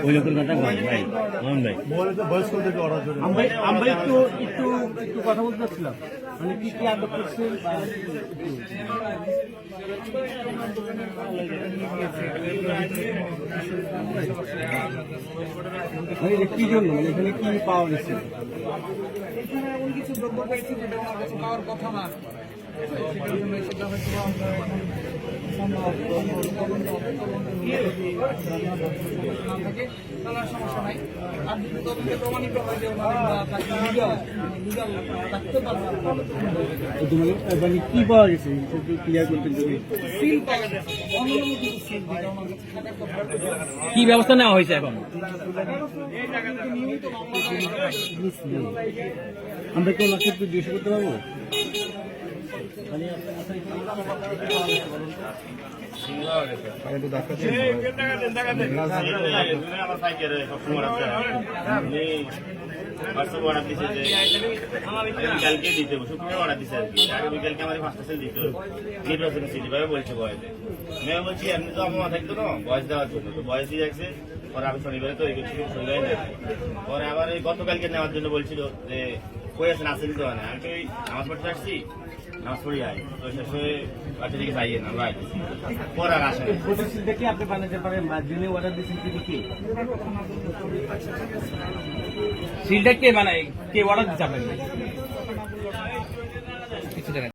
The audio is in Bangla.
ওই লোকের কথা বল ভাই, মোহন ভাই। আমরা একটু একটু একটু কথা বলতে চাচ্ছিলাম, মানে কি কি আদব করছেন মানে কি জন্য, মানে এখানে কি পাওয়া গেছে? এখানে এমন কিছু দ্রব্য পেয়েছি যেটা ওনার কাছে পাওয়ার কথা না, সেটার জন্য সেটা হয়তো না থাকে তাহলে আর সমস্যা নাই। আর যদি তদন্তে প্রমাণিত হয় যে লিগাল থাকতে পারবে মানে কি পাওয়া গেছে ক্লিয়ার করতে যদি সিল পাওয়া গেছে, অন্যান্য কিছু সিল যেটা ওনার কাছে থাকার কথা। কি ব্যবস্থা নেওয়া হয়েছে এখন? নিয়মিত আমরা কি ওনাকে একটু জিজ্ঞেস করতে পারবো? কালকে দিতে শুক্রবার অর্ডার দিচ্ছে আর কি, বিকালকে আমাদের 5টা সেল দিতে নির্বাচন সিটি ভাবে বলছে বয়সে। মেয়ে বলছি এমনি তো আমার থাকতো না বয়স দেওয়ার জন্য, তো বয়স দিয়ে যাচ্ছে। পরে আমি শনিবারে তৈরি করছি, শনিবারে নেই। পরে আবার ওই গতকালকে নেওয়ার জন্য বলছিল যে কই আছেন, আসেন তো না। আমি ওই নামাজ পড়তে আসছি, নামাজ পড়ি আই তো শেষ হয়ে বাচ্চা দিকে যাইয়ে না ভাই পরে আর আসে না। দেখে আপনি বানাতে পারেন বা যিনি অর্ডার দিচ্ছেন তিনি কি? সিলটা কে বানায়, কে অর্ডার দিচ্ছে আপনাকে?